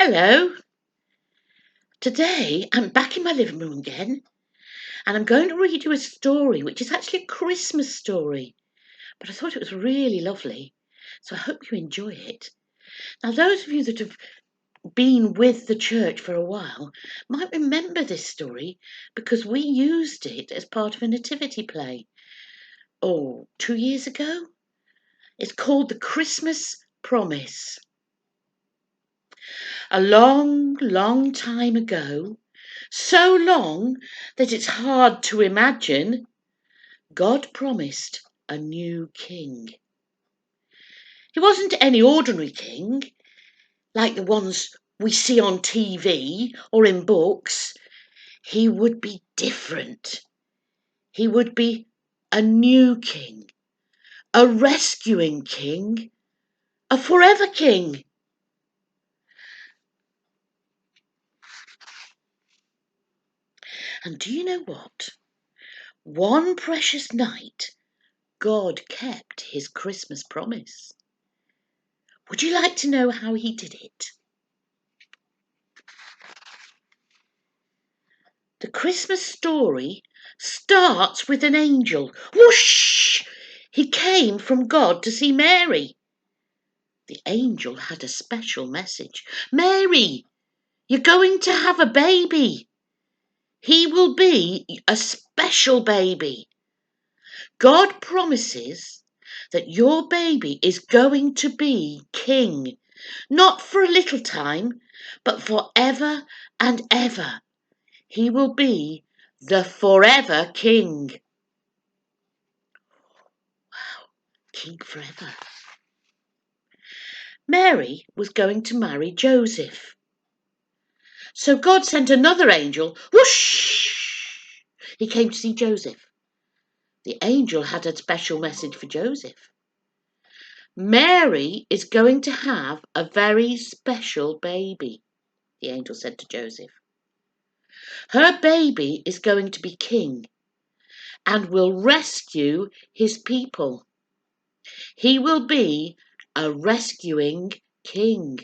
Hello. Today I'm back in my living room again and I'm going to read you a story which is actually a Christmas story, but I thought it was really lovely, so I hope you enjoy it. Now, those of you that have been with the church for a while might remember this story because we used it as part of a nativity play, 2 years ago. It's called The Christmas Promise. A long, long time ago, so long that it's hard to imagine, God promised a new king. He wasn't any ordinary king, like the ones we see on TV or in books. He would be different. He would be a new king, a rescuing king, a forever king. And do you know what? One precious night, God kept his Christmas promise. Would you like to know how he did it? The Christmas story starts with an angel. Whoosh! He came from God to see Mary. The angel had a special message. Mary, you're going to have a baby. He will be a special baby. God promises that your baby is going to be king, not for a little time, but forever and ever. He will be the forever king. Wow, king forever. Mary was going to marry Joseph. So God sent another angel. Whoosh! He came to see Joseph. The angel had a special message for Joseph. Mary is going to have a very special baby, the angel said to Joseph. Her baby is going to be king and will rescue his people. He will be a rescuing king.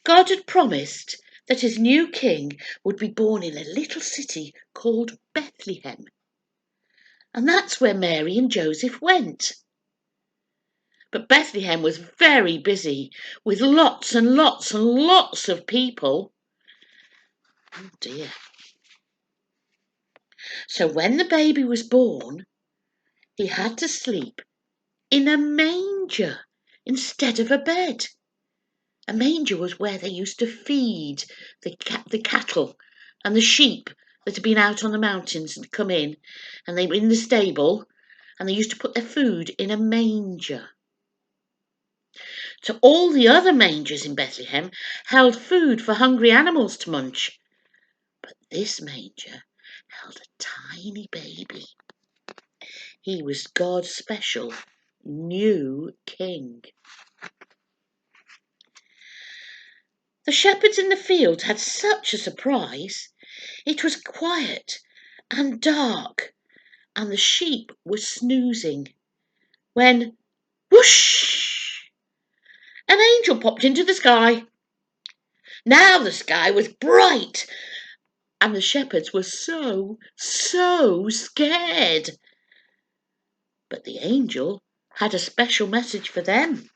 God had promised that his new king would be born in a little city called Bethlehem. And that's where Mary and Joseph went. But Bethlehem was very busy with lots and lots and lots of people. Oh dear. So when the baby was born, he had to sleep in a manger instead of a bed. A manger was where they used to feed the cattle and the sheep that had been out on the mountains and come in, and they were in the stable, and they used to put their food in a manger. So all the other mangers in Bethlehem held food for hungry animals to munch. But this manger held a tiny baby. He was God's special new king. The shepherds in the field had such a surprise. It was quiet and dark, and the sheep were snoozing, when, whoosh, an angel popped into the sky. Now the sky was bright, and the shepherds were so scared. But the angel had a special message for them.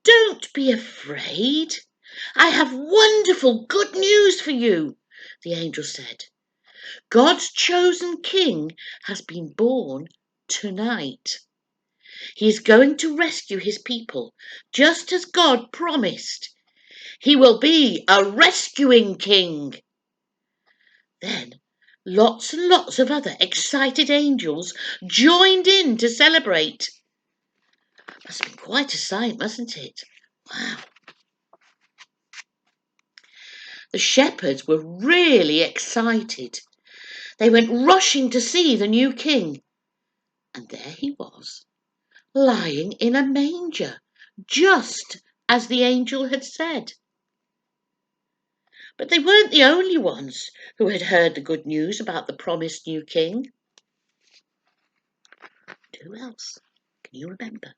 Don't be afraid. I have wonderful good news for you, the angel said. God's chosen king has been born tonight. He is going to rescue his people, just as God promised. He will be a rescuing king. Then lots and lots of other excited angels joined in to celebrate. Must have been quite a sight, mustn't it? Wow. The shepherds were really excited. They went rushing to see the new king. And there he was, lying in a manger, just as the angel had said. But they weren't the only ones who had heard the good news about the promised new king. who else? Can you remember?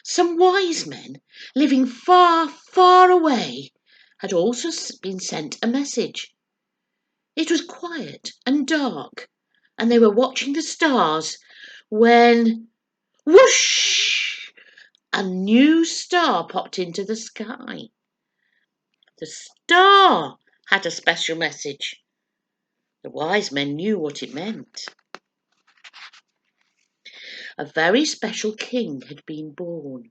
Some wise men living far, far away had also been sent a message. It was quiet and dark, and they were watching the stars when, whoosh, a new star popped into the sky. The star had a special message. The wise men knew what it meant. A very special king had been born,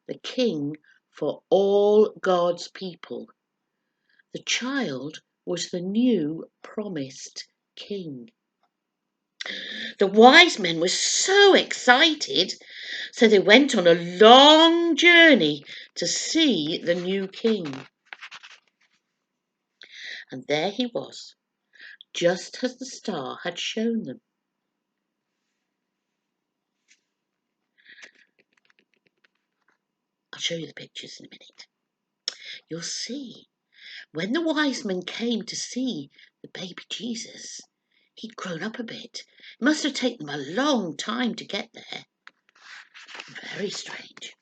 the king for all God's people. The child was the new promised king. The wise men were so excited, so they went on a long journey to see the new king. And there he was, just as the star had shown them. I'll show you the pictures in a minute. You'll see, when the wise men came to see the baby Jesus, he'd grown up a bit. It must have taken them a long time to get there. Very strange.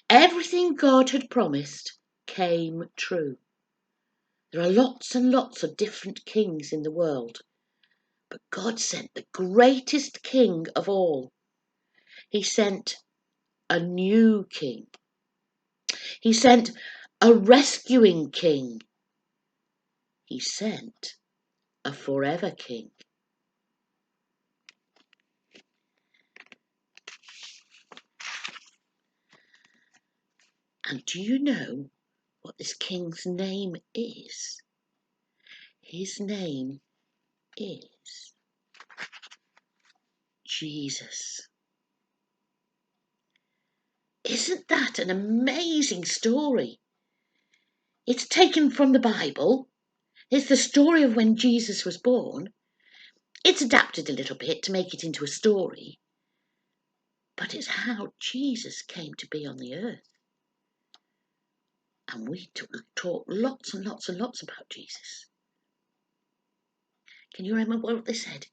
Everything God had promised came true. There are lots and lots of different kings in the world, but God sent the greatest king of all. He sent a new king. He sent a rescuing king. He sent a forever king. And do you know what this king's name is? His name is Jesus. Isn't that an amazing story? It's taken from the Bible. It's the story of when Jesus was born. It's adapted a little bit to make it into a story, but it's how Jesus came to be on the earth. And we talk lots and lots and lots about Jesus. Can you remember what they said?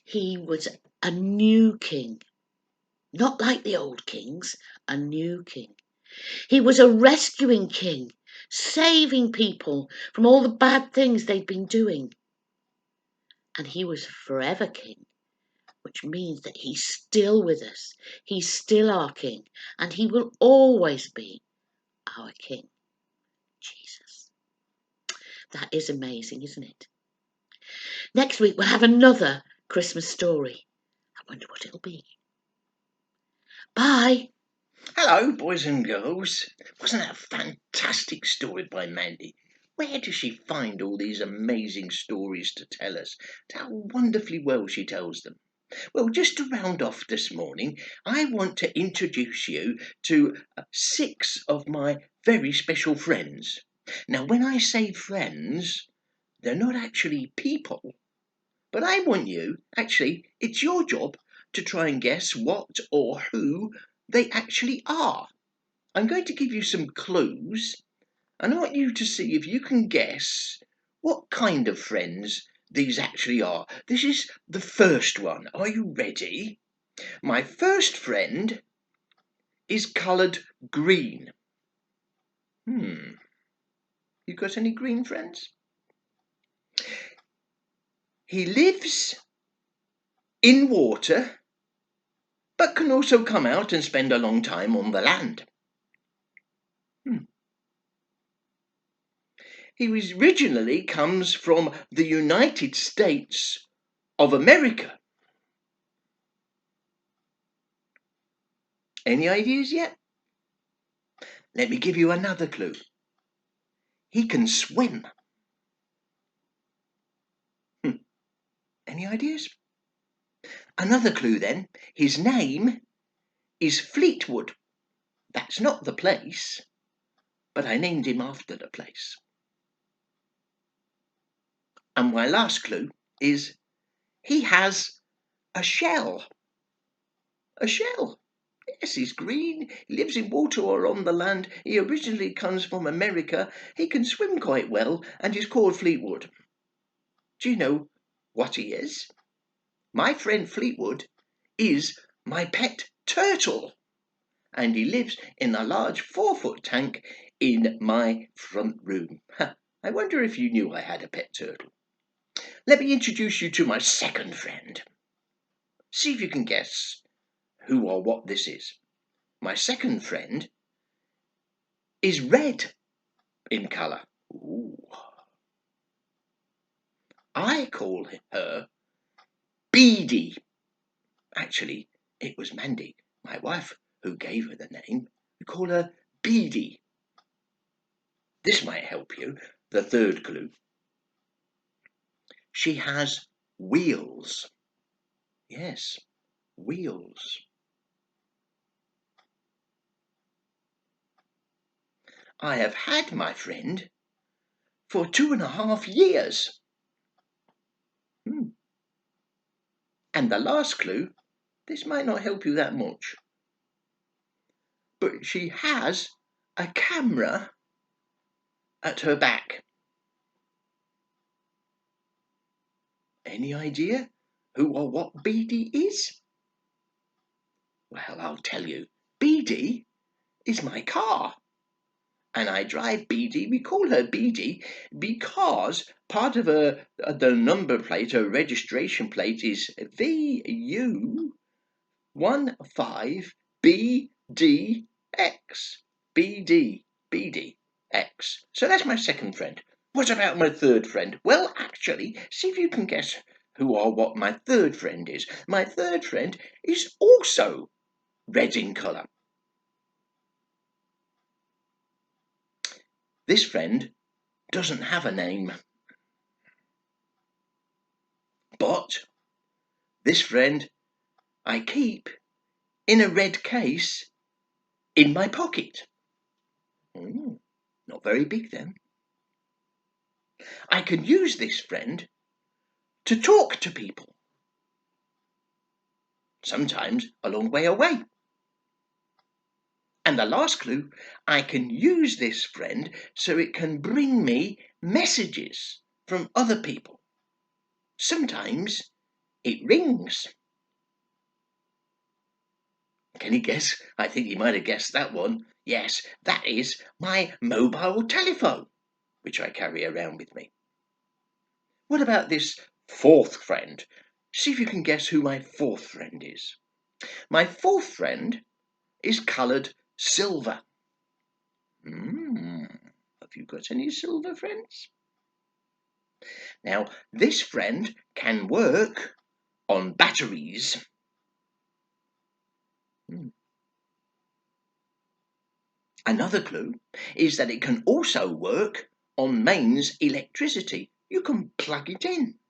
He was a new king, not like the old kings, a new king. He was a rescuing king, saving people from all the bad things they'd been doing. And he was forever king, which means that he's still with us. He's still our king, and he will always be our king, Jesus. That is amazing, isn't it? Next week we'll have another Christmas story. I wonder what it'll be. Bye. Hello, boys and girls. Wasn't that a fantastic story by Mandy? Where does she find all these amazing stories to tell us? How wonderfully well she tells them. Well, just to round off this morning, I want to introduce you to 6 of my very special friends. Now, when I say friends, they're not actually people, but I want you, actually, it's your job to try and guess what or who they actually are. I'm going to give you some clues, and I want you to see if you can guess what kind of friends these actually are. This is the first one. Are you ready? My first friend is coloured green. You got any green friends? He lives in water, but can also come out and spend a long time on the land. He originally comes from the United States of America. Any ideas yet? Let me give you another clue. He can swim. Any ideas? Another clue then. His name is Fleetwood. That's not the place, but I named him after the place. And my last clue is he has a shell. A shell. Yes, he's green, he lives in water or on the land, he originally comes from America, he can swim quite well, and he's called Fleetwood. Do you know what he is? My friend Fleetwood is my pet turtle, and he lives in a large 4-foot tank in my front room. I wonder if you knew I had a pet turtle. Let me introduce you to my second friend. See if you can guess who or what this is. My second friend is red in colour. Ooh. I call her Beady. Actually, it was Mandy, my wife, who gave her the name. We call her Beady. This might help you. The third clue. She has wheels. Yes, wheels. I have had my friend for 2.5 years. And the last clue, this might not help you that much, but she has a camera at her back. Any idea who or what Beady is? Well, I'll tell you. Beady is my car. And I drive Beady. We call her Beady because part of the number plate, her registration plate, is VU15BDX. BDX. So that's my second friend. What about my third friend? Well, actually, see if you can guess who or what my third friend is. My third friend is also red in colour. This friend doesn't have a name. But this friend I keep in a red case in my pocket. Not very big then. I can use this friend to talk to people. Sometimes a long way away. And the last clue, I can use this friend so it can bring me messages from other people. Sometimes it rings. Can you guess? I think you might have guessed that one. Yes, that is my mobile telephone, which I carry around with me. What about this fourth friend? See if you can guess who my fourth friend is. My fourth friend is coloured silver. Have you got any silver friends? Now, this friend can work on batteries. Another clue is that it can also work on mains electricity. You can plug it in.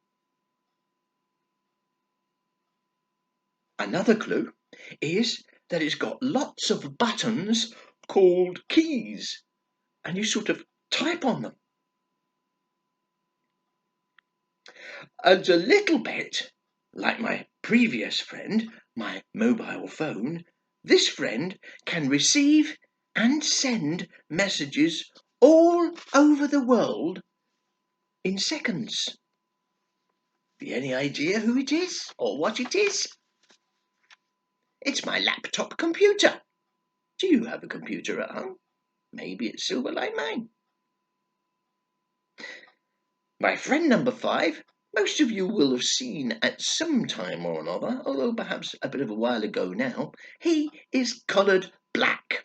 Another clue is that it's got lots of buttons called keys, and you sort of type on them. And a little bit like my previous friend, my mobile phone, this friend can receive and send messages all over the world in seconds. Have you any idea who it is or what it is? It's my laptop computer. Do you have a computer at home? Maybe it's silver like mine. My friend number 5, most of you will have seen at some time or another, although perhaps a bit of a while ago now. He is coloured black.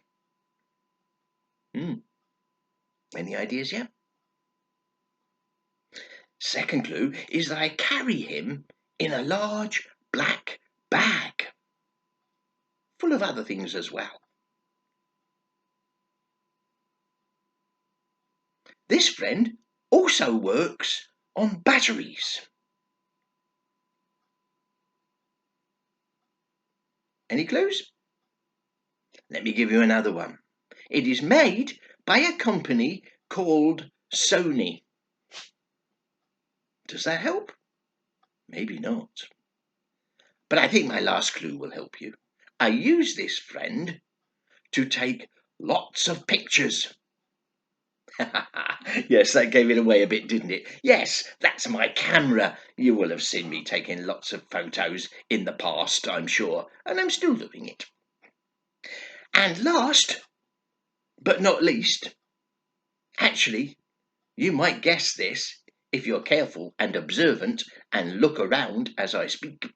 Any ideas yet? Second clue is that I carry him in a large black bag, full of other things as well. This friend also works on batteries. Any clues? Let me give you another one. It is made by a company called Sony. Does that help? Maybe not. But I think my last clue will help you. I use this friend to take lots of pictures. Yes, that gave it away a bit, didn't it? Yes, that's my camera. You will have seen me taking lots of photos in the past, I'm sure, and I'm still doing it. And last, but not least, actually, you might guess this if you're careful and observant and look around as I speak.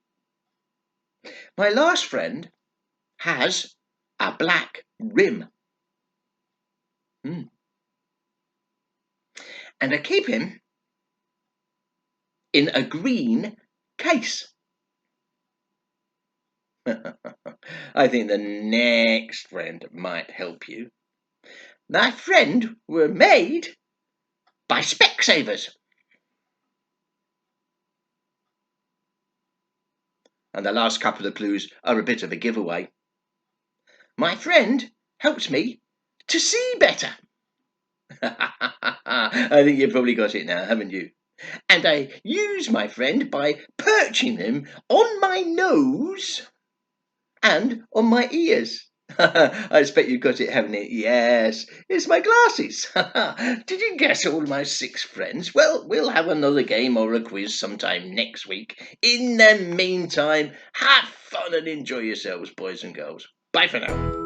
My last friend has a black rim. And I keep him in a green case. I think the next friend might help you. My friend were made by Specsavers. And the last couple of clues are a bit of a giveaway. My friend helps me to see better. I think you've probably got it now, haven't you? And I use my friend by perching them on my nose and on my ears. I expect you've got it, haven't it? Yes, it's my glasses. Did you guess all my 6 friends? Well, we'll have another game or a quiz sometime next week. In the meantime, have fun and enjoy yourselves, boys and girls. Bye for now.